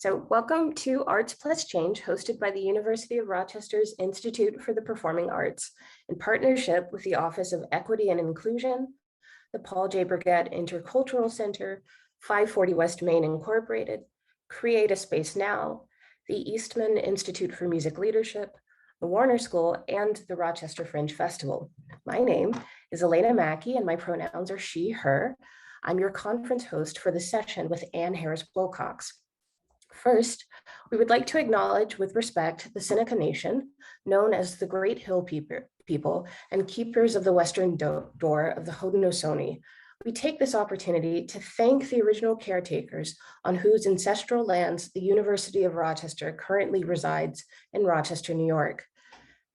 So welcome to Arts Plus Change, hosted by the University of Rochester's Institute for the Performing Arts in partnership with the Office of Equity and Inclusion, the Paul J. Burgett Intercultural Center, 540 West Main Incorporated, Create a Space Now, the Eastman Institute for Music Leadership, the Warner School, and the Rochester Fringe Festival. My name is Elena Mackey and my pronouns are she, her. I'm your conference host for the session with Ann Harris Wilcox. First, we would like to acknowledge with respect the Seneca Nation, known as the Great Hill people and keepers of the western door of the Haudenosaunee. We take this opportunity to thank the original caretakers on whose ancestral lands the University of Rochester currently resides in Rochester, New York.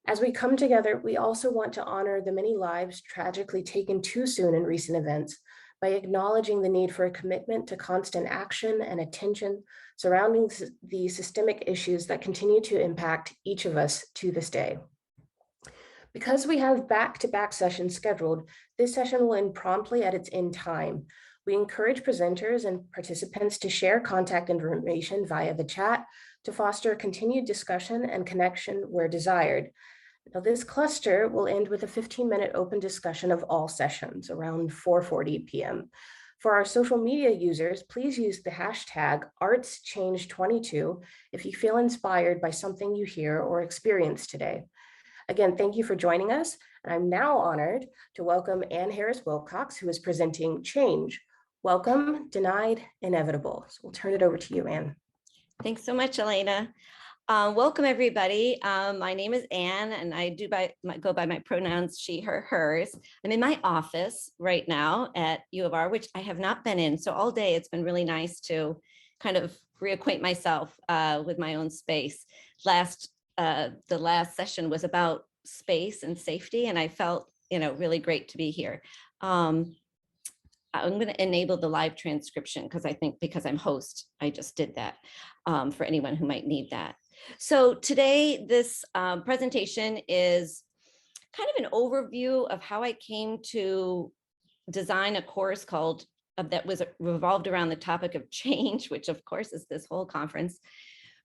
As we come together, we also want to honor the many lives tragically taken too soon in recent events by acknowledging the need for a commitment to constant action and attention surrounding the systemic issues that continue to impact each of us to this day. Because we have back-to-back sessions scheduled, this session will end promptly at its end time. We encourage presenters and participants to share contact information via the chat to foster continued discussion and connection where desired. Now, this cluster will end with a 15-minute open discussion of all sessions around 4:40 p.m. For our social media users, please use the hashtag ArtsChange22 if you feel inspired by something you hear or experience today. Again, thank you for joining us. And I'm now honored to welcome Ann Harris Wilcox, who is presenting Change. Welcome, Denied, Inevitable. So we'll turn it over to you, Ann. Thanks so much, Elena. Welcome, everybody. My name is Ann, and I go by my pronouns she, her, hers. I'm in my office right now at U of R, which I have not been in. So all day it's been really nice to kind of reacquaint myself with my own space. The last session was about space and safety, and I felt, really great to be here. I'm going to enable the live transcription because I'm host, I just did that for anyone who might need that. So today, this presentation is kind of an overview of how I came to design a course that was revolved around the topic of change, which of course is this whole conference.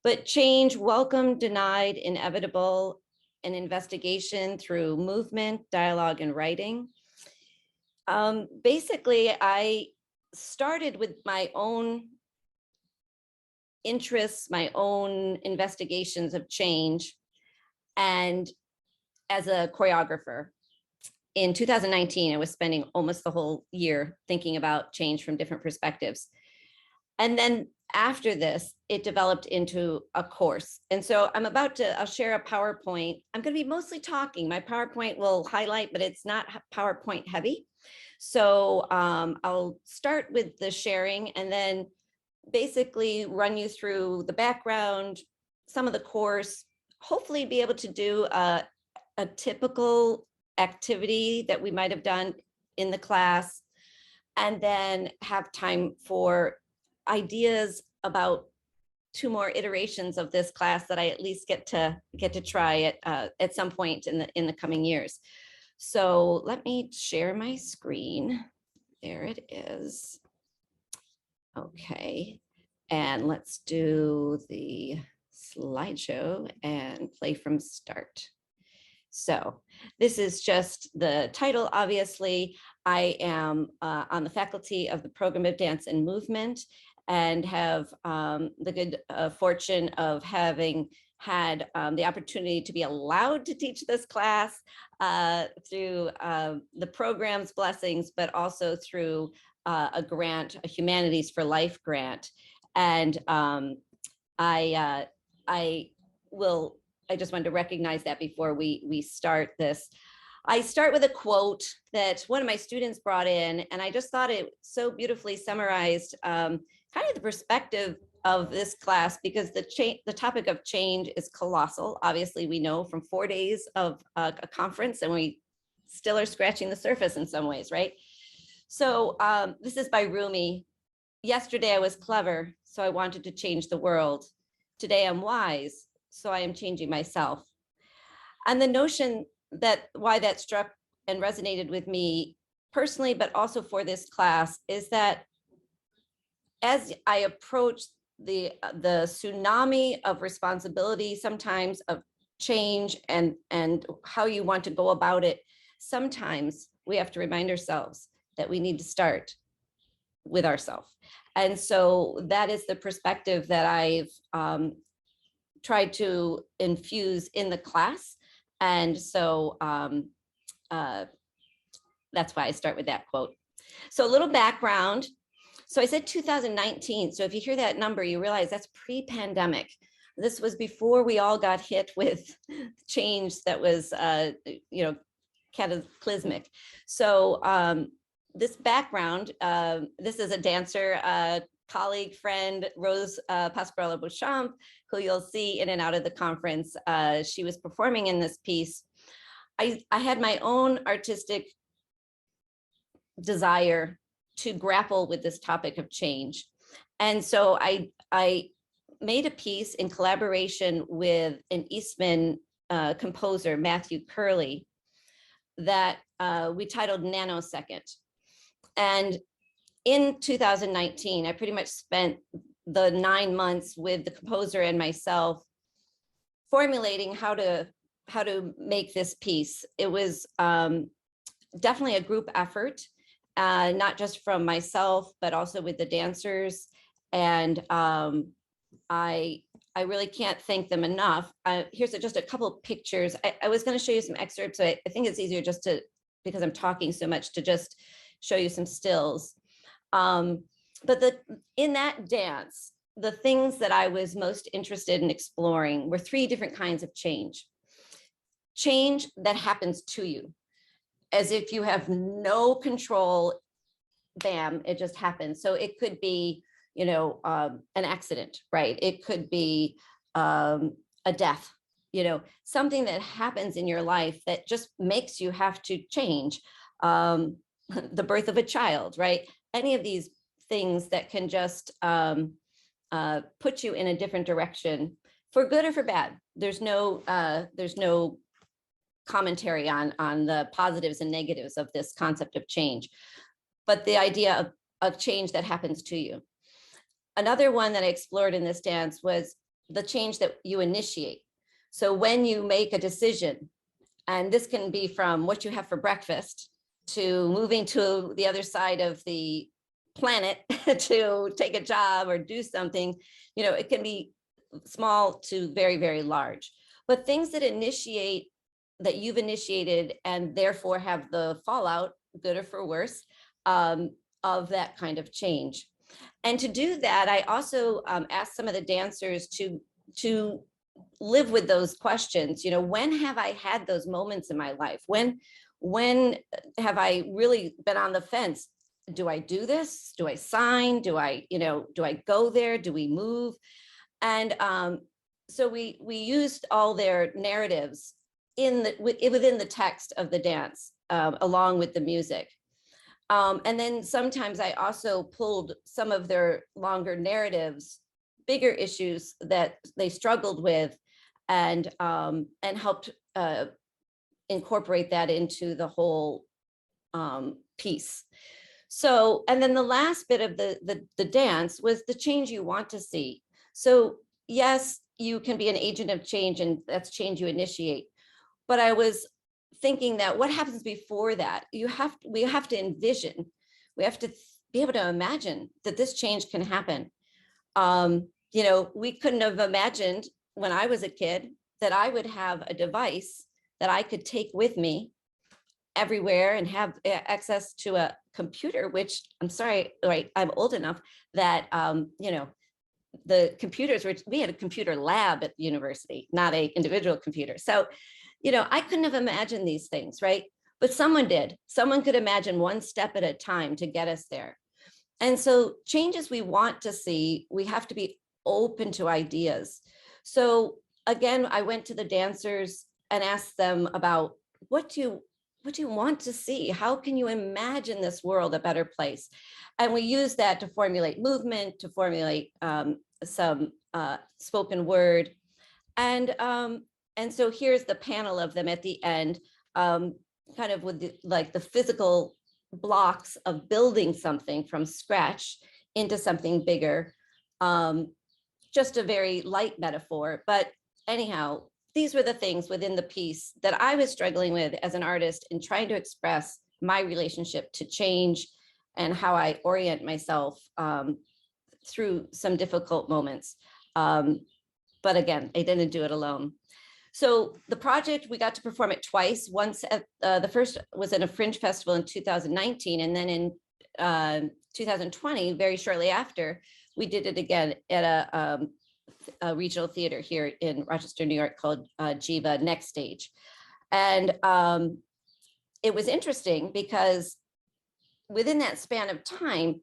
But change, welcome, denied, inevitable, an investigation through movement, dialogue, and writing. Basically, I started with my own interests, my own investigations of change, and as a choreographer. In 2019, I was spending almost the whole year thinking about change from different perspectives. And then after this, it developed into a course. And so I'll share a PowerPoint. I'm going to be mostly talking. My PowerPoint will highlight, but it's not PowerPoint heavy. So I'll start with the sharing and then basically run you through the background, some of the course, hopefully be able to do a typical activity that we might have done in the class, and then have time for ideas about 2 more iterations of this class that I at least get to try at some point in the coming years. So let me share my screen. There it is. Okay, and let's do the slideshow and play from start. So this is just the title. Obviously, I am on the faculty of the program of dance and movement, and have the good fortune of having had the opportunity to be allowed to teach this class through the program's blessings, but also through a grant, a Humanities for Life grant. And I just wanted to recognize that before we start this. I start with a quote that one of my students brought in, and I just thought it so beautifully summarized kind of the perspective of this class, because the topic of change is colossal. Obviously, we know from 4 days of a conference, and we still are scratching the surface in some ways, right? So this is by Rumi. Yesterday I was clever, so I wanted to change the world. Today I'm wise, so I am changing myself. And the notion that why that struck and resonated with me personally, but also for this class, is that as I approach the tsunami of responsibility, sometimes of change and how you want to go about it, sometimes we have to remind ourselves that we need to start with ourselves. And so that is the perspective that I've tried to infuse in the class. And so that's why I start with that quote. So a little background. So I said 2019. So if you hear that number, you realize that's pre-pandemic. This was before we all got hit with change that was, cataclysmic. So this background, this is a dancer, colleague, friend, Rose Pasquarella Beauchamp, who you'll see in and out of the conference. She was performing in this piece. I had my own artistic desire to grapple with this topic of change. And so I made a piece in collaboration with an Eastman composer, Matthew Curley, that we titled Nanosecond. And in 2019, I pretty much spent the 9 months with the composer and myself formulating how to make this piece. It was definitely a group effort, not just from myself, but also with the dancers. And I really can't thank them enough. Here's just a couple of pictures. I was going to show you some excerpts. I think it's easier just to, because I'm talking so much, to just show you some stills. But in that dance, the things that I was most interested in exploring were 3 different kinds of change. Change that happens to you, as if you have no control, bam, it just happens. So it could be, an accident, right? It could be a death, something that happens in your life that just makes you have to change. The birth of a child, right? Any of these things that can just put you in a different direction, for good or for bad. There's no commentary on the positives and negatives of this concept of change, but the idea of change that happens to you. Another one that I explored in this dance was the change that you initiate. So when you make a decision, and this can be from what you have for breakfast to moving to the other side of the planet to take a job or do something, it can be small to very, very large. But things that you've initiated and therefore have the fallout, good or for worse, of that kind of change. And to do that, I also asked some of the dancers to live with those questions. When have I had those moments in my life? When have I really been on the fence? Do I do this? Do I sign? Do I go there? Do we move? And so we used all their narratives within the text of the dance, along with the music. And then sometimes I also pulled some of their longer narratives, bigger issues that they struggled with, and helped incorporate that into the whole piece. So, and then the last bit of the dance was the change you want to see. So yes, you can be an agent of change, and that's change you initiate. But I was thinking that what happens before that? We have to envision, we have to be able to imagine that this change can happen. We couldn't have imagined when I was a kid that I would have a device that I could take with me everywhere and have access to a computer, which I'm sorry, right, I'm old enough that, the computers we had a computer lab at the university, not a individual computer. So, I couldn't have imagined these things, right? But someone did. Someone could imagine one step at a time to get us there. And so changes we want to see, we have to be open to ideas. So again, I went to the dancers and asked them about what do you want to see? How can you imagine this world a better place? And we use that to formulate movement, to formulate some spoken word. And so here's the panel of them at the end, kind of with the physical blocks of building something from scratch into something bigger. just a very light metaphor. But anyhow, these were the things within the piece that I was struggling with as an artist in trying to express my relationship to change and how I orient myself through some difficult moments. But again, I didn't do it alone. So the project, we got to perform it twice. Once at the first was at a Fringe Festival in 2019, and then in 2020, very shortly after, we did it again at a regional theater here in Rochester, New York, called Jiva Next Stage. And it was interesting because within that span of time,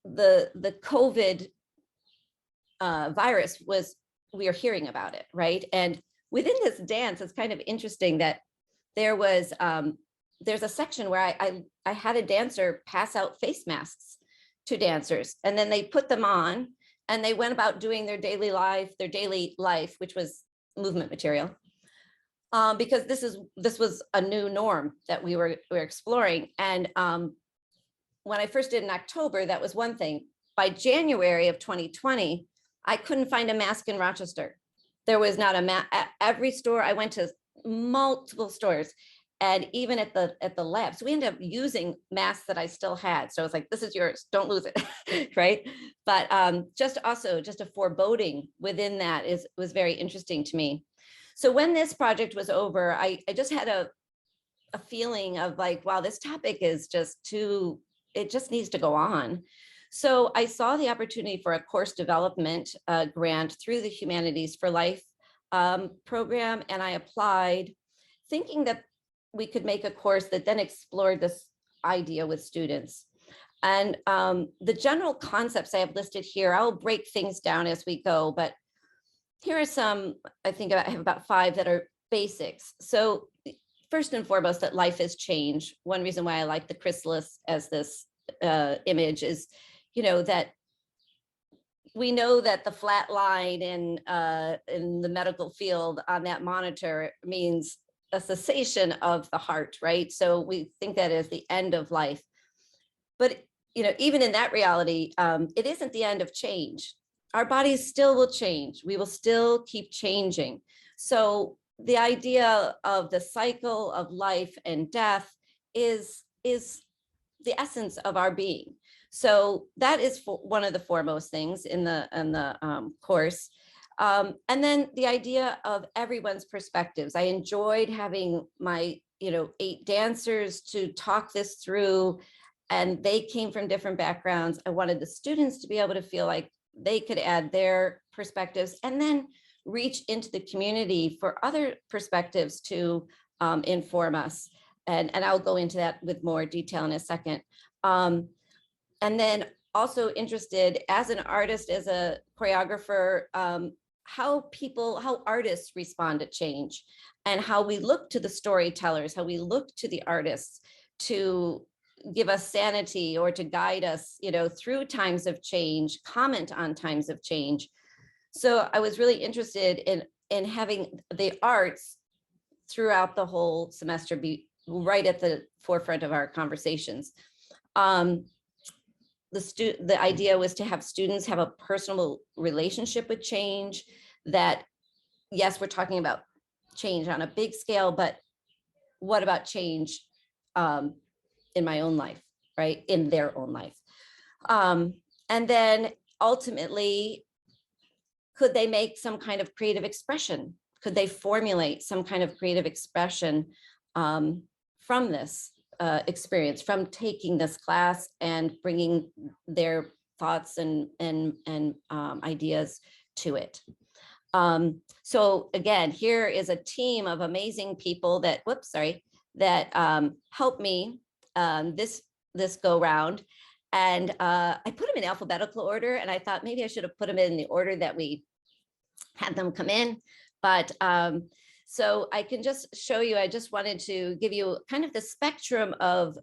the COVID virus was, we are hearing about it, right? And within this dance, it's kind of interesting that there was, there's a section where I had a dancer pass out face masks to dancers, and then they put them on and they went about doing their daily life, which was movement material. Because this was a new norm that we were exploring. And when I first did in October, that was one thing. By January of 2020, I couldn't find a mask in Rochester. There was not a mask at every store. I went to multiple stores, and even at the lab. So we ended up using masks that I still had. So I was like, this is yours, don't lose it, right? But just a foreboding within that was very interesting to me. So when this project was over, I just had a feeling of like, wow, this topic is just too, it just needs to go on. So I saw the opportunity for a course development grant through the Humanities for Life program, and I applied thinking that we could make a course that then explored this idea with students. And the general concepts I have listed here, I'll break things down as we go, but here are some, I think I have about 5 that are basics. So first and foremost, that life is change. One reason why I like the chrysalis as this image is, that we know that the flat line in the medical field on that monitor means a cessation of the heart, right? So we think that is the end of life. But, even in that reality, it isn't the end of change. Our bodies still will change. We will still keep changing. So the idea of the cycle of life and death is the essence of our being. So that is one of the foremost things in the course. And then the idea of everyone's perspectives. I enjoyed having my 8 dancers to talk this through, and they came from different backgrounds. I wanted the students to be able to feel like they could add their perspectives and then reach into the community for other perspectives to inform us. And I'll go into that with more detail in a second. And then also interested as an artist, as a choreographer, how artists respond to change, and how we look to the storytellers, how we look to the artists to give us sanity or to guide us, through times of change, comment on times of change. So I was really interested in having the arts throughout the whole semester be right at the forefront of our conversations. The idea was to have students have a personal relationship with change, that yes, we're talking about change on a big scale, but what about change in my own life, right? In their own life. And then ultimately, could they make some kind of creative expression? Could they formulate some kind of creative expression from this experience, from taking this class and bringing their thoughts and ideas to it? So again, here is a team of amazing people that, helped me this go round. And I put them in alphabetical order, and I thought maybe I should have put them in the order that we had them come in. But so I can just show you, I just wanted to give you kind of the spectrum of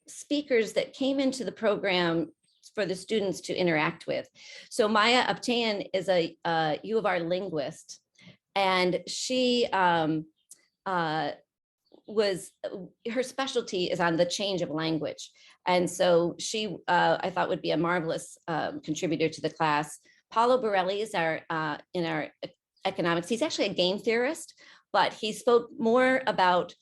speakers that came into the program for the students to interact with. So Maya Aptean is a U of R linguist, and she her specialty is on the change of language. And so she, I thought, would be a marvelous contributor to the class. Paulo Borelli is in our economics. He's actually a game theorist, but he spoke more about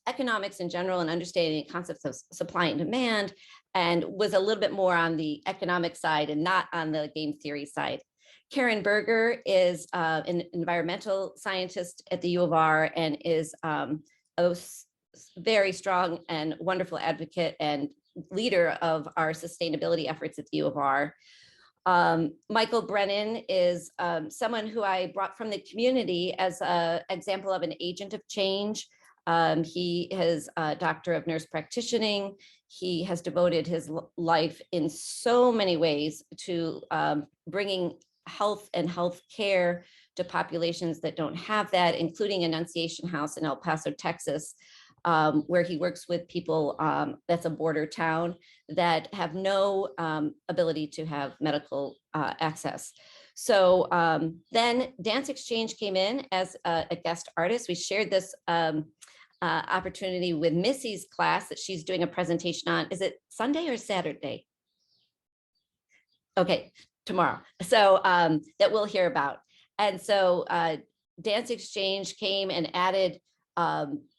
economics in general and understanding concepts of supply and demand, and was a little bit more on the economic side and not on the game theory side. Karen Berger is an environmental scientist at the U of R and is a very strong and wonderful advocate and leader of our sustainability efforts at the U of R. Michael Brennan is someone who I brought from the community as an example of an agent of change. He is a doctor of nurse practitioning. He has devoted his life in so many ways to bringing health and health care to populations that don't have that, including Annunciation House in El Paso, Texas, where he works with people, that's a border town, that have no ability to have medical access. So then Dance Exchange came in as a guest artist. We shared this opportunity with Missy's class that she's doing a presentation on. Is it Sunday or Saturday? Okay, tomorrow. So that we'll hear about. And so Dance Exchange came and added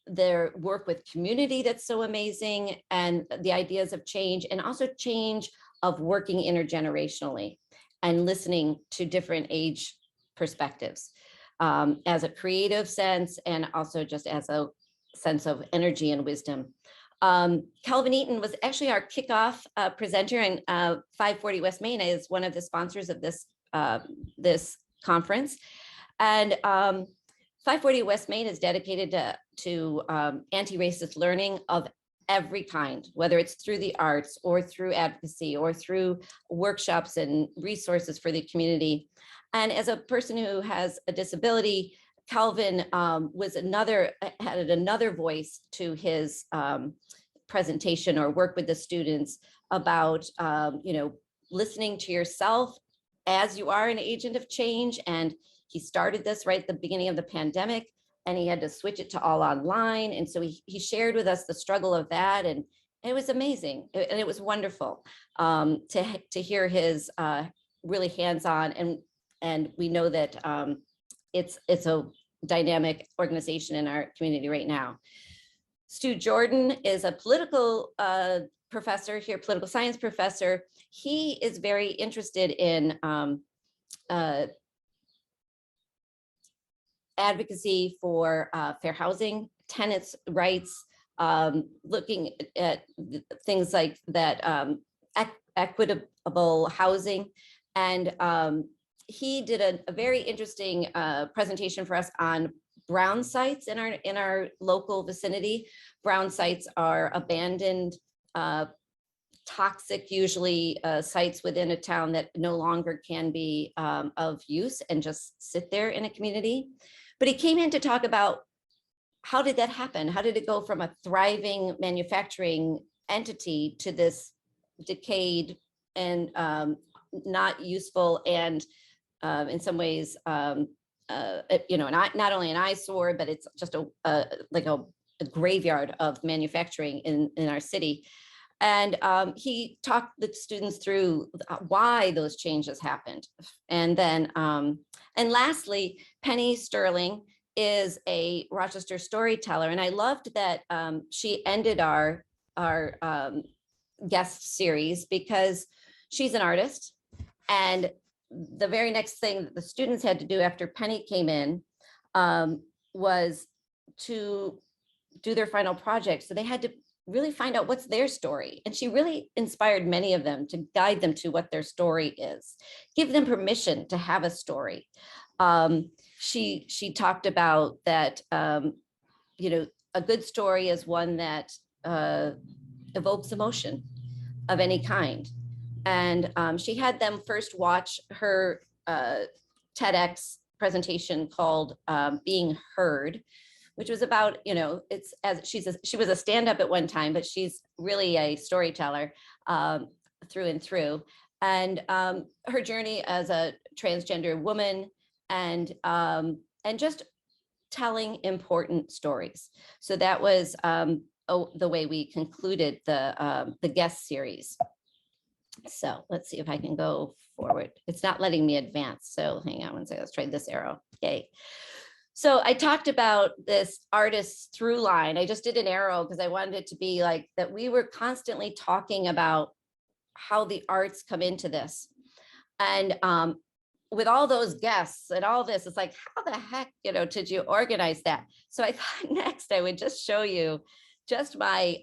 their work with community that's so amazing, and the ideas of change, and also change of working intergenerationally and listening to different age perspectives as a creative sense, and also just as a sense of energy and wisdom. Calvin Eaton was actually our kickoff presenter, and 540 West Main is one of the sponsors of this this conference. And 540 West Main is dedicated to anti-racist learning of every kind, whether it's through the arts or through advocacy or through workshops and resources for the community. And as a person who has a disability, Calvin added another voice to his presentation or work with the students about listening to yourself as you are an agent of change. And he started this right at the beginning of the pandemic, and he had to switch it to all online. And so he shared with us the struggle of that, and it was amazing, and it was wonderful to hear his really hands-on. And we know that it's a dynamic organization in our community right now. Stu Jordan is a political professor here, political science professor. He is very interested in advocacy for fair housing, tenants' rights, looking at things like that, equitable housing. And he did a very interesting presentation for us on brown sites in our local vicinity. Brown sites are abandoned, toxic, usually sites within a town that no longer can be of use and just sit there in a community. But he came in to talk about how did that happen? How did it go from a thriving manufacturing entity to this decayed and not useful, and in some ways, not only an eyesore, but it's just like a graveyard of manufacturing in our city. And he talked the students through why those changes happened. And then, and lastly, Penny Sterling is a Rochester storyteller. And I loved that she ended our guest series, because she's an artist. And the very next thing that the students had to do after Penny came in was to do their final project. So they had to really find out what's their story. And she really inspired many of them to guide them to what their story is, give them permission to have a story. She talked about that, a good story is one that evokes emotion of any kind. And she had them first watch her TEDx presentation called Being Heard, which was about, it's as she was a stand-up at one time, but she's really a storyteller through and through. And her journey as a transgender woman, and just telling important stories. So that was the way we concluded the guest series. So let's see if I can go forward. It's not letting me advance. So hang on one second. Let's try this arrow. Yay. So I talked about this artist's through line. I just did an arrow because I wanted it to be like that we were constantly talking about how the arts come into this. And with all those guests and all this, it's like, how the heck, did you organize that? So I thought next I would just show you just my,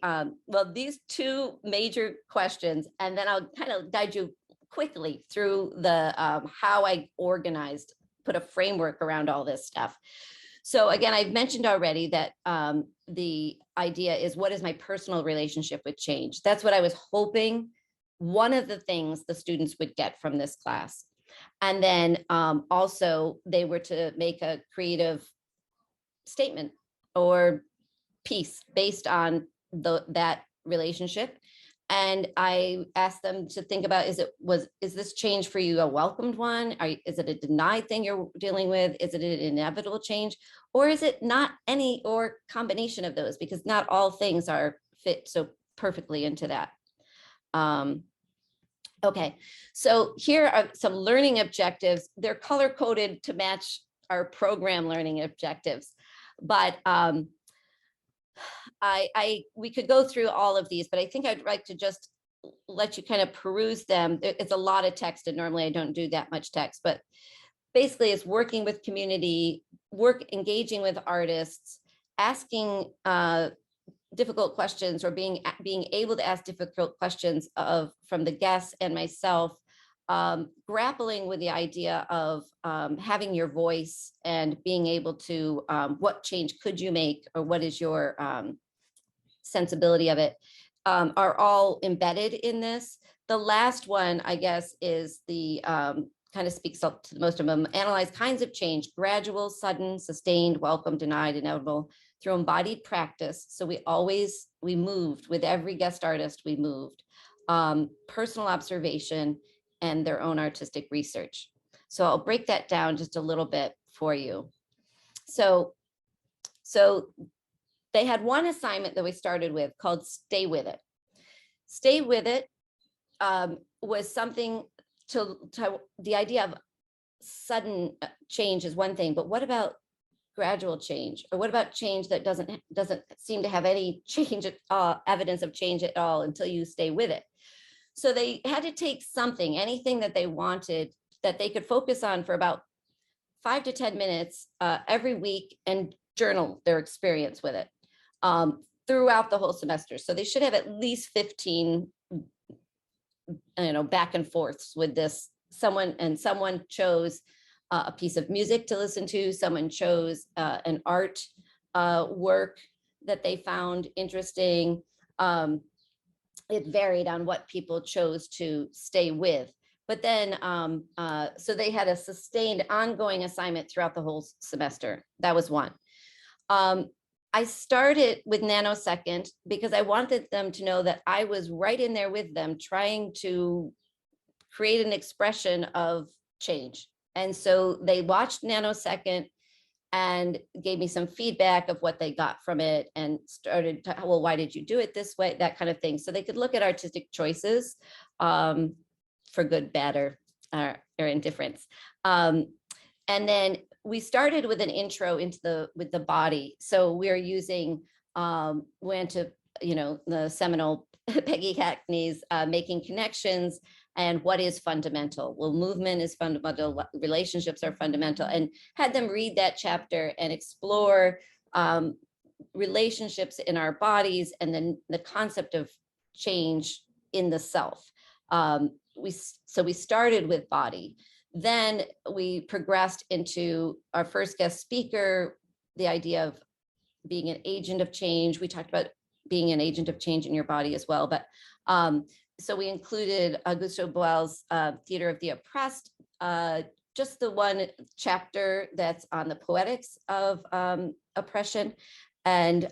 these two major questions, and then I'll kind of guide you quickly through the how I organized, put a framework around all this stuff. So again, I've mentioned already that the idea is, what is my personal relationship with change? That's what I was hoping one of the things the students would get from this class. And then also they were to make a creative statement or piece based on that relationship. And I asked them to think about, is this change for you a welcomed one? Is it a denied thing you're dealing with? Is it an inevitable change? Or is it not any or combination of those? Because not all things are fit so perfectly into that. Okay, so here are some learning objectives. They're color coded to match our program learning objectives, but we could go through all of these, but I think I'd like to just let you kind of peruse them. It's a lot of text, and normally I don't do that much text, but basically it's working with community, engaging with artists, asking difficult questions, or being able to ask difficult questions from the guests and myself, grappling with the idea of having your voice and being able to, what change could you make, or what is your sensibility of it, are all embedded in this. The last one, I guess, is the kind of speaks up to most of them. Analyze kinds of change: gradual, sudden, sustained, welcome, denied, inevitable, through embodied practice. So we moved with every guest artist, we moved, personal observation, and their own artistic research. So I'll break that down just a little bit for you. So they had one assignment that we started with called Stay With It. Stay With It was something to the idea of sudden change is one thing, but what about gradual change? Or what about change that doesn't seem to have any change evidence of change at all until you stay with it? So they had to take something, anything that they wanted, that they could focus on for about 5 to 10 minutes every week, and journal their experience with it throughout the whole semester. So they should have at least 15 back and forths with this. Someone chose a piece of music to listen to. Someone chose an art work that they found interesting. It varied on what people chose to stay with. But then, so they had a sustained ongoing assignment throughout the whole semester. That was one. I started with nanosecond because I wanted them to know that I was right in there with them, trying to create an expression of change. And so they watched nanosecond and gave me some feedback of what they got from it, and started to, well, why did you do it this way? That kind of thing. So they could look at artistic choices for good, bad, or indifference. And then we started with an intro with the body. So we're using, went to, the seminal Peggy Hackney's Making Connections, and what is fundamental? Well, movement is fundamental, relationships are fundamental, and had them read that chapter and explore relationships in our bodies, and then the concept of change in the self. We started with body. Then we progressed into our first guest speaker, the idea of being an agent of change. We talked about being an agent of change in your body as well. But so we included Augusto Boal's Theater of the Oppressed, just the one chapter that's on the poetics of oppression. And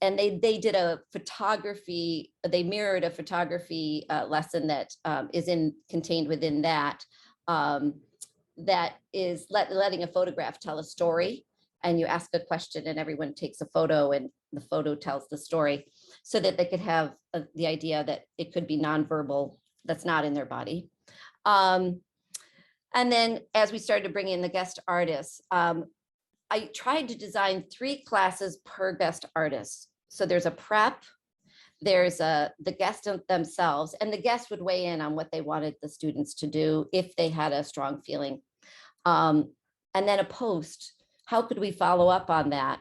they did a photography, they mirrored a photography lesson that is contained within that, that is letting a photograph tell a story. And you ask a question and everyone takes a photo, and the photo tells the story. so that they could have the idea that it could be nonverbal that's not in their body. And then as we started to bring in the guest artists, I tried to design 3 classes per guest artist. So there's a prep, there's the guest themselves, and the guests would weigh in on what they wanted the students to do if they had a strong feeling. And then a post, how could we follow up on that?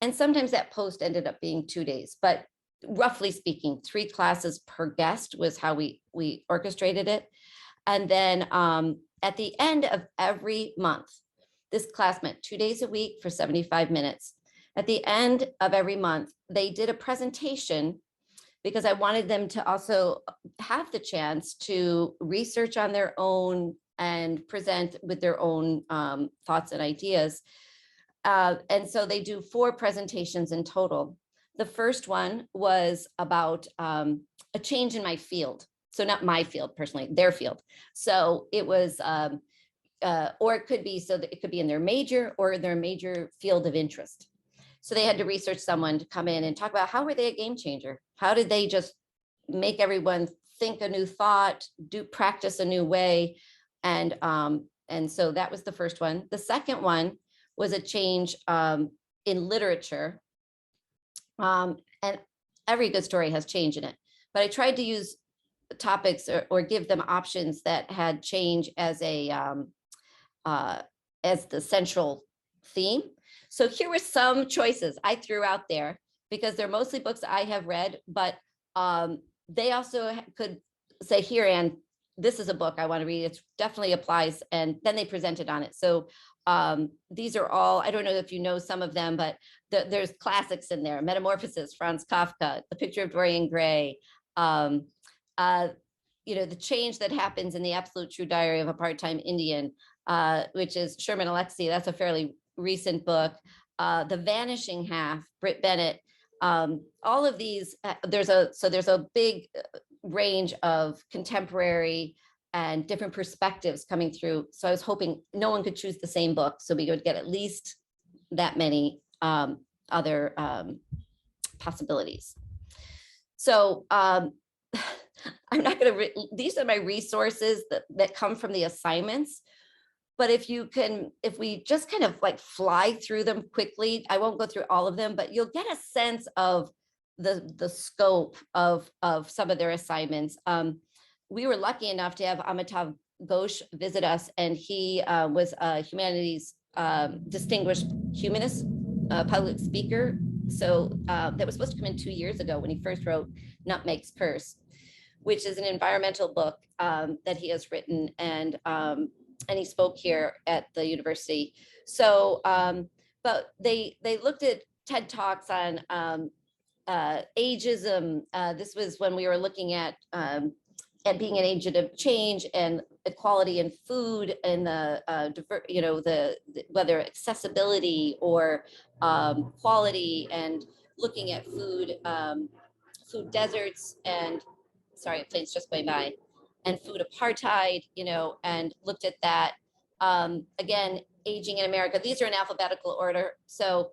And sometimes that post ended up being 2 days, but roughly speaking, 3 classes per guest was how we orchestrated it. And then at the end of every month, this class meant 2 days a week for 75 minutes. At the end of every month, they did a presentation because I wanted them to also have the chance to research on their own and present with their own thoughts and ideas. And so they do 4 presentations in total. The first one was about a change in my field. So not my field personally, their field. So it was, or it could be, so that it could be in their major or their major field of interest. So they had to research someone to come in and talk about how were they a game changer? How did they just make everyone think a new thought, practice a new way? And so that was the first one. The second one was a change in literature. And every good story has change in it, but I tried to use topics or give them options that had change as as the central theme. So here were some choices I threw out there because they're mostly books I have read, but they also could say, here, Anne, this is a book I want to read. It definitely applies. And then they presented on it. So these are all, I don't know if you know some of them, but there's classics in there. Metamorphosis, Franz Kafka, The Picture of Dorian Gray, the change that happens in The Absolute True Diary of a Part-Time Indian, which is Sherman Alexie. That's a fairly recent book. The Vanishing Half, Britt Bennett. All of these, there's a big range of contemporary and different perspectives coming through. So I was hoping no one could choose the same book, so we would get at least that many other possibilities. So I'm not going to, these are my resources that come from the assignments. But if we just kind of like fly through them quickly, I won't go through all of them, but you'll get a sense of the scope of some of their assignments. We were lucky enough to have Amitav Ghosh visit us, and he was a humanities distinguished humanist public speaker. So that was supposed to come in 2 years ago when he first wrote Nutmeg's Curse, which is an environmental book that he has written, and he spoke here at the university. So, but they looked at TED Talks on ageism. This was when we were looking at being an agent of change and equality in food and whether accessibility or quality, and looking at food deserts, and sorry, a plane's just going by, and food apartheid, and looked at that. Again, aging in America. These are in alphabetical order. So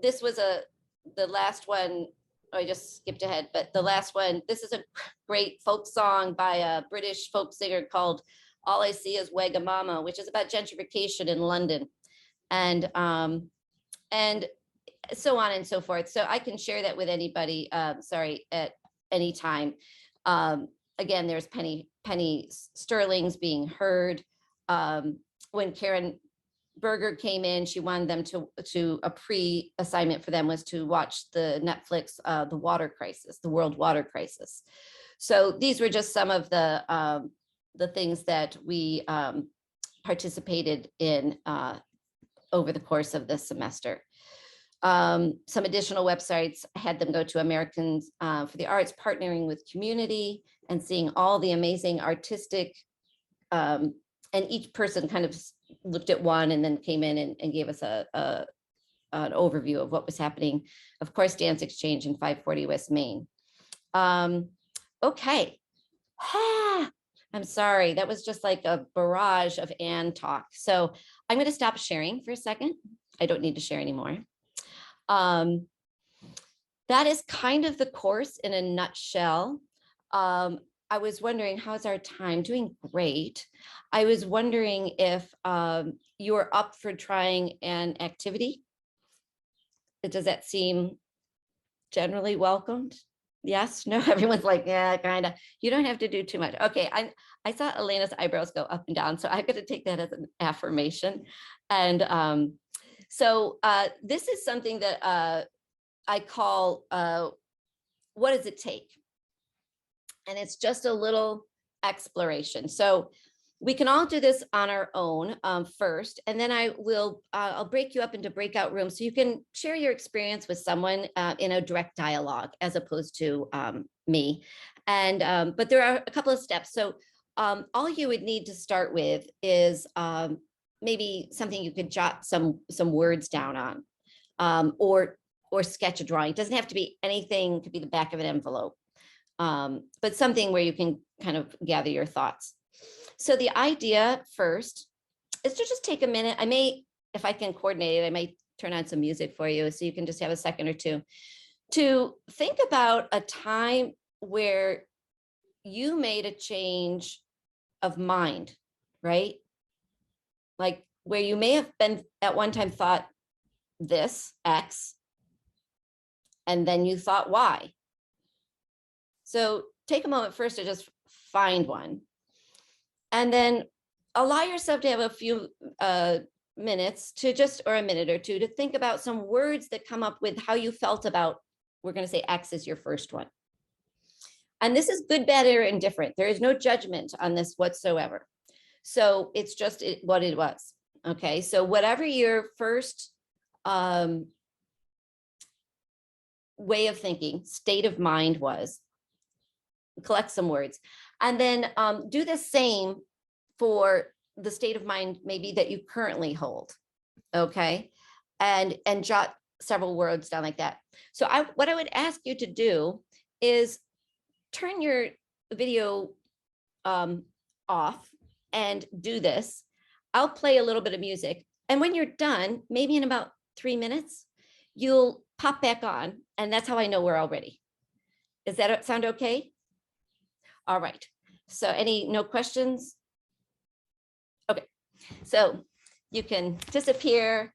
this was the last one. Oh, I just skipped ahead, but the last one, this is a great folk song by a British folk singer called All I See Is Wagamama, which is about gentrification in London. And so on and so forth. So I can share that with anybody, at any time. Again, there's Penny Sterling's Being Heard. When Karen Berger came in, she wanted them to a pre-assignment for them was to watch the Netflix, the water crisis, the world water crisis. So these were just some of the things that we participated in over the course of this semester. Some additional websites had them go to Americans for the Arts, partnering with community and seeing all the amazing artistic, and each person kind of looked at one and then came in and gave us an overview of what was happening. Of course, Dance Exchange in 540 West Main. Okay. I'm sorry, that was just like a barrage of Anne talk. So I'm going to stop sharing for a second. I don't need to share anymore. that is kind of the course in a nutshell. I was wondering, how's our time? Doing great. I was wondering if you're up for trying an activity. Does that seem generally welcomed? Yes, no, everyone's like, yeah, kind of. You don't have to do too much. Okay, I saw Elena's eyebrows go up and down, so I'm going to take that as an affirmation. And so this is something that I call, what does it take? And it's just a little exploration. So we can all do this on our own first, and then I'll break you up into breakout rooms so you can share your experience with someone in a direct dialogue as opposed to me. And but there are a couple of steps. So all you would need to start with is maybe something you could jot some words down on, or sketch a drawing. It doesn't have to be anything, it could be the back of an envelope, but something where you can kind of gather your thoughts. So the idea first is to just take a minute. I may, if I can coordinate it, I might turn on some music for you so you can just have a second or two to think about a time where you made a change of mind, right? Like where you may have been at one time thought this X, and then you thought Y. So take a moment first to just find one. And then allow yourself to have a few minutes to just, or a minute or two, to think about some words that come up with how you felt about, we're going to say X is your first one. And this is good, bad, or indifferent. There is no judgment on this whatsoever. So it's just what it was. Okay, so whatever your first way of thinking, state of mind was, collect some words, and then do the same for the state of mind maybe that you currently hold. Okay, and jot several words down like that. So what I would ask you to do is turn your video off and do this. I'll play a little bit of music, and when you're done, maybe in about 3 minutes, you'll pop back on, and that's how I know we're all ready. Does that sound okay? All right. So no questions? Okay. So you can disappear.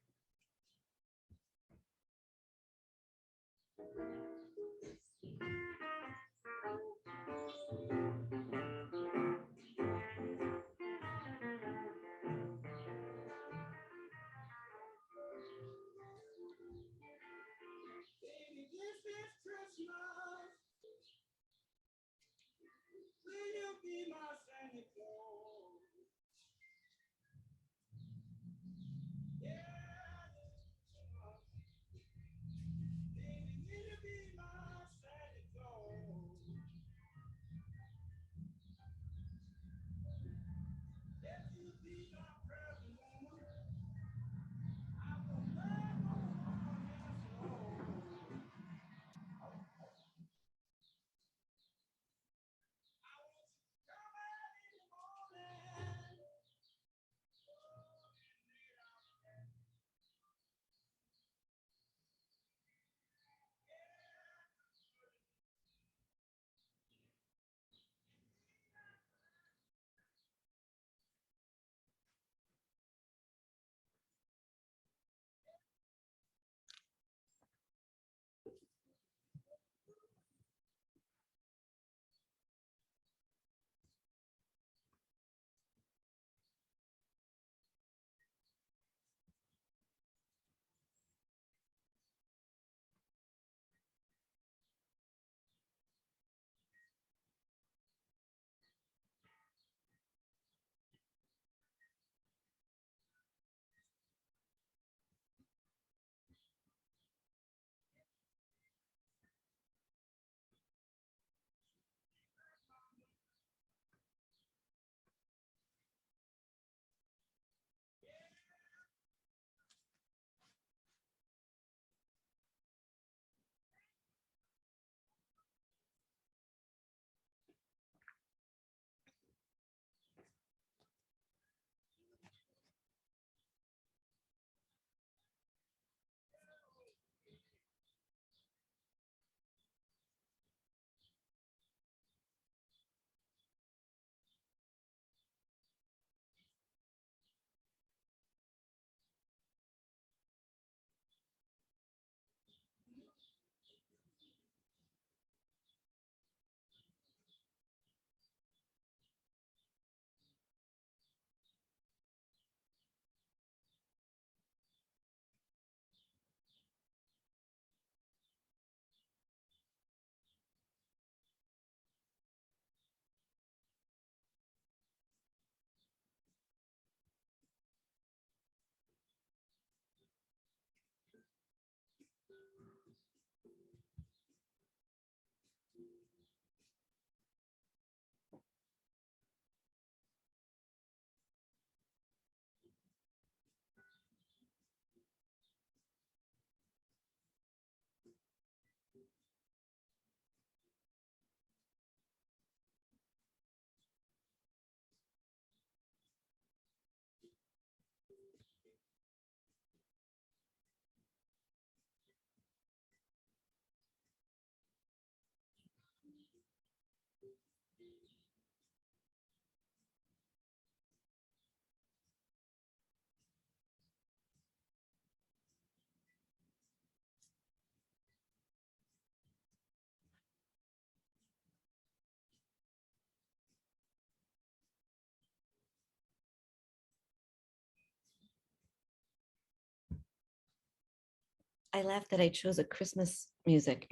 I laughed that I chose a Christmas music.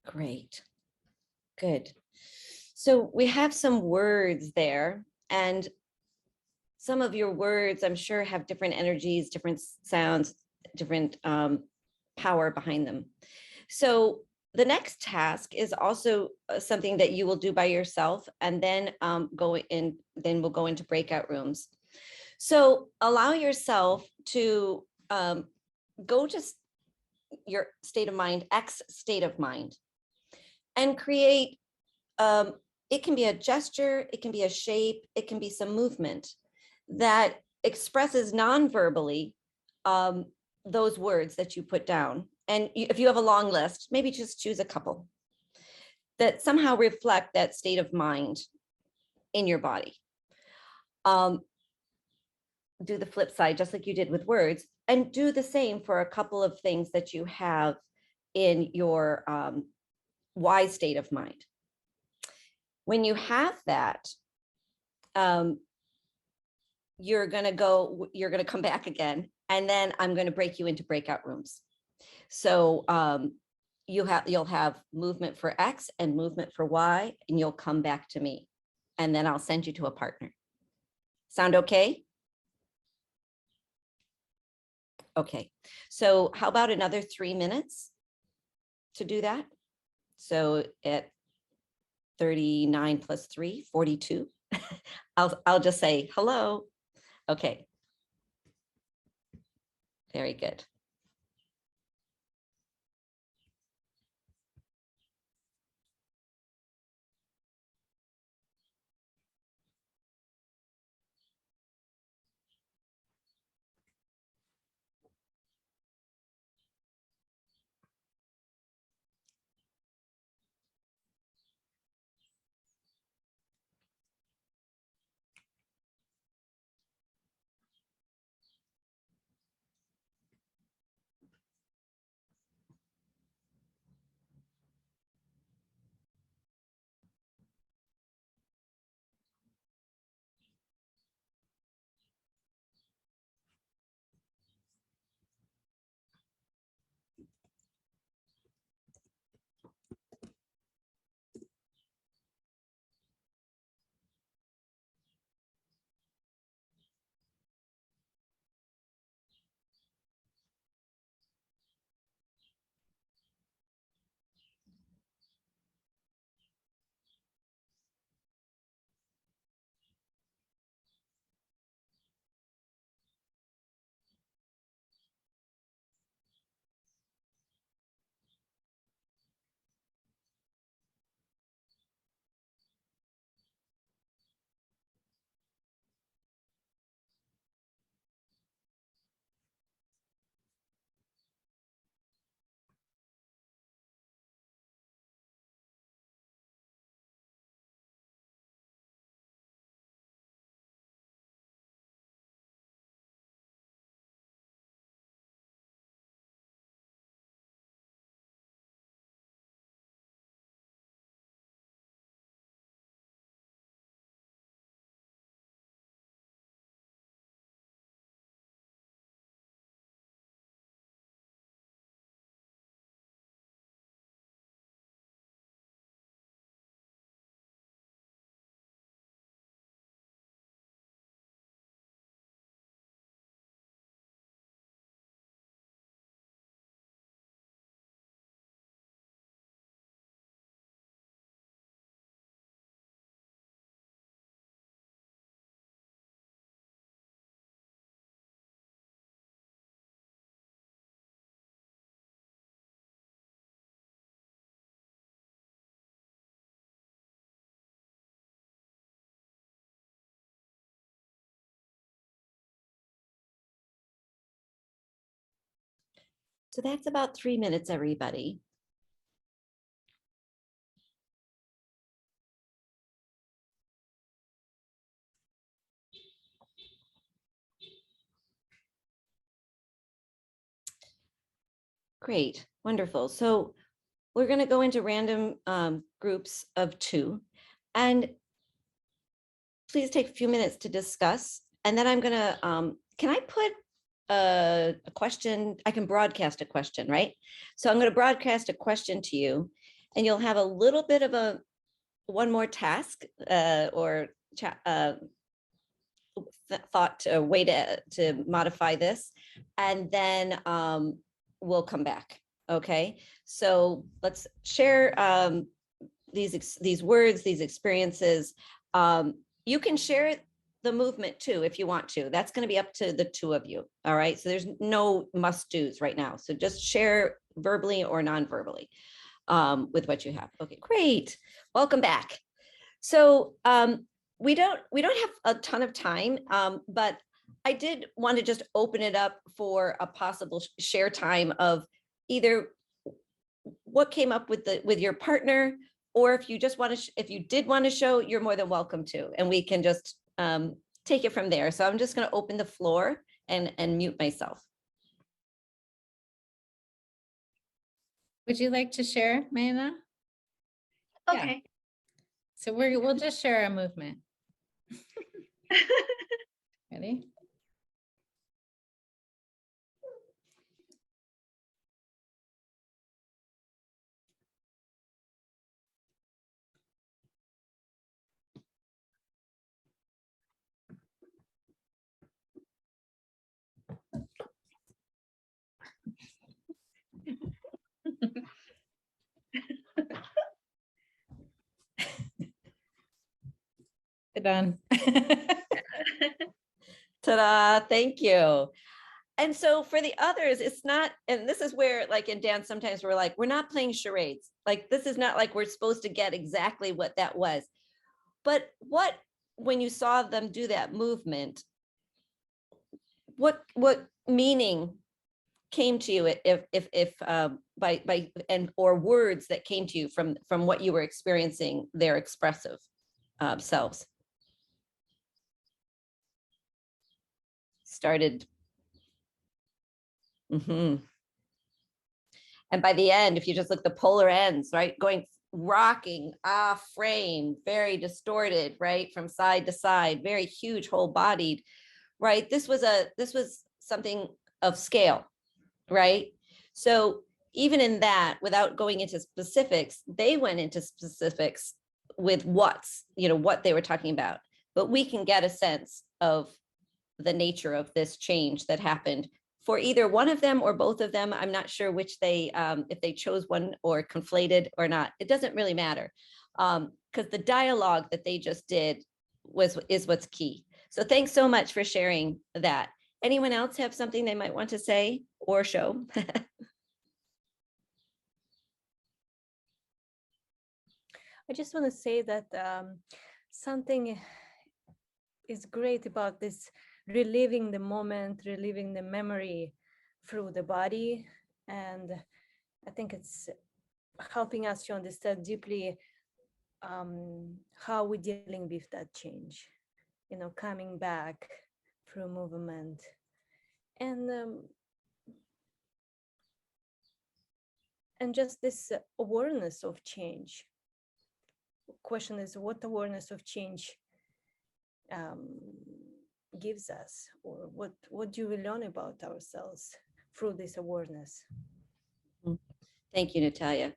Great. Good. So we have some words there, and some of your words, I'm sure, have different energies, different sounds, different power behind them. So the next task is also something that you will do by yourself, and then then we'll go into breakout rooms. So allow yourself to go to your state of mind, X state of mind, and create, it can be a gesture, it can be a shape, it can be some movement that expresses non-verbally those words that you put down. And if you have a long list, maybe just choose a couple that somehow reflect that state of mind in your body. Do the flip side, just like you did with words, and do the same for a couple of things that you have in your Y state of mind. When you have that, you're going to come back again, and then I'm going to break you into breakout rooms. So you'll have movement for X and movement for Y, and you'll come back to me, and then I'll send you to a partner. Sound okay? Okay. So how about another 3 minutes to do that? So at 39 plus 3, 42. I'll just say hello. Okay. Very good. So that's about 3 minutes, everybody. Great, wonderful. So we're going to go into random groups of 2. And please take a few minutes to discuss. And then I'm gonna, can I put a question? I can broadcast a question, right? So I'm gonna broadcast a question to you, and you'll have a little bit of one more task or thought way to modify this, and then we'll come back. Okay, so let's share these words, these experiences. You can share the movement too if you want to. That's going to be up to the two of you. All right, so there's no must-dos right now. So just share verbally or non-verbally with what you have. Okay, great. Welcome back. So we don't have a ton of time, but I did want to just open it up for a possible share time of either what came up with your partner, or if you just want to, if you did want to show, you're more than welcome to, and we can just take it from there. So I'm just going to open the floor and mute myself. Would you like to share, Mayana? Okay. Yeah. So we'll just share a movement. Ready? Done. Ta-da, thank you. And so for the others, it's not, and this is where, like in dance, sometimes we're like, we're not playing charades. Like, this is not like we're supposed to get exactly what that was. But when you saw them do that movement, what meaning came to you if by or words that came to you from what you were experiencing their expressive selves? Started. And by the end, if you just look the polar ends, right, rocking off frame, very distorted, right, from side to side, very huge, whole bodied, right? This was something of scale, right? So even in that, without going into specifics, they went into specifics with what they were talking about. But we can get a sense of the nature of this change that happened for either one of them or both of them. I'm not sure which if they chose one or conflated or not. It doesn't really matter, because the dialogue that they just did is what's key. So thanks so much for sharing that. Anyone else have something they might want to say or show? I just want to say that something is great about this reliving the moment, reliving the memory through the body. And I think it's helping us to understand deeply how we're dealing with that change, coming back through movement. And just this awareness of change. Question is, what awareness of change gives us, or what do we learn about ourselves through this awareness? Thank you, Natalia.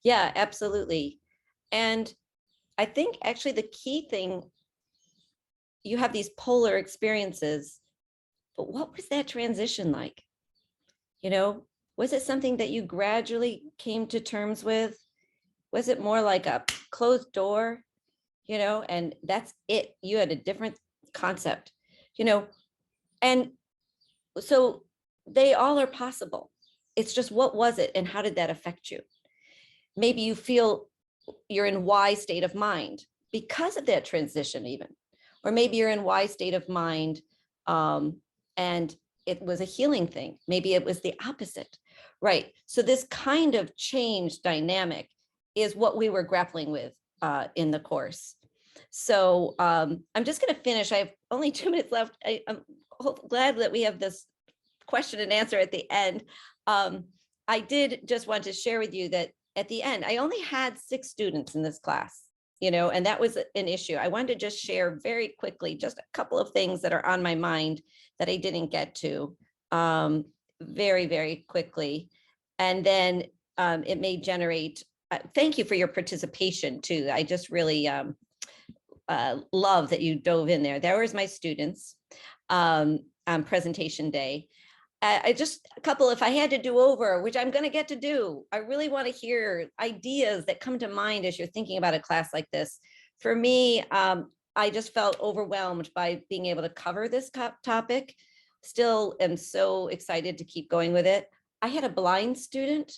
Yeah, absolutely. And I think actually the key thing, you have these polar experiences, but what was that transition like? Was it something that you gradually came to terms with? Was it more like a closed door, and that's it? You had a different concept, and so they all are possible. It's just, what was it and how did that affect you? Maybe you feel you're in Y state of mind because of that transition even, or maybe you're in Y state of mind and it was a healing thing. Maybe it was the opposite, right? So this kind of change dynamic is what we were grappling with in the course. So I'm just going to finish. I have only 2 minutes left. I'm glad that we have this question and answer at the end. I did just want to share with you that at the end, I only had 6 students in this class. and that was an issue. I wanted to just share very quickly, just a couple of things that are on my mind that I didn't get to very, very quickly. And then it may generate, thank you for your participation too. I just really love that you dove in there. There was my students on presentation day. I just a couple, if I had to do over, which I'm going to get to do, I really want to hear ideas that come to mind as you're thinking about a class like this. For me, I just felt overwhelmed by being able to cover this topic. Still am so excited to keep going with it. I had a blind student.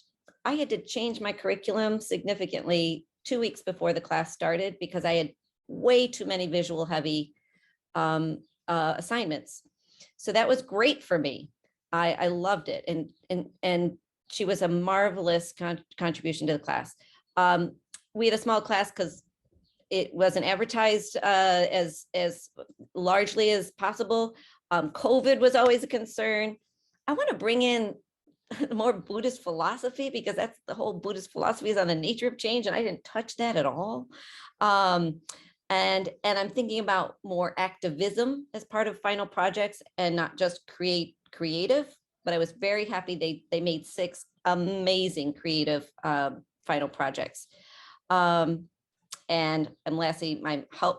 I had to change my curriculum significantly 2 weeks before the class started because I had way too many visual heavy assignments. So that was great for me. I loved it. And she was a marvelous contribution to the class. We had a small class because it wasn't advertised as largely as possible. COVID was always a concern. I want to bring in more Buddhist philosophy because that's the whole Buddhist philosophy is on the nature of change. And I didn't touch that at all. And I'm thinking about more activism as part of final projects and not just creative, but I was very happy they made 6 amazing creative final projects. And lastly,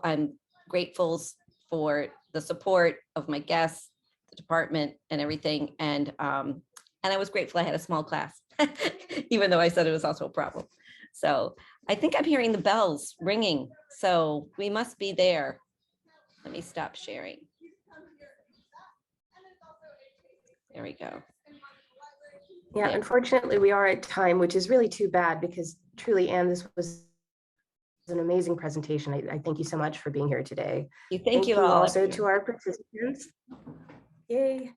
I'm grateful for the support of my guests, the department and everything. And I was grateful I had a small class, even though I said it was also a problem. So I think I'm hearing the bells ringing. So we must be there. Let me stop sharing. There we go. Yeah, There. unfortunately, we are at time, which is really too bad because truly, Anne, this was an amazing presentation. I thank you so much for being here today. Thank you all. also to our participants. Yay.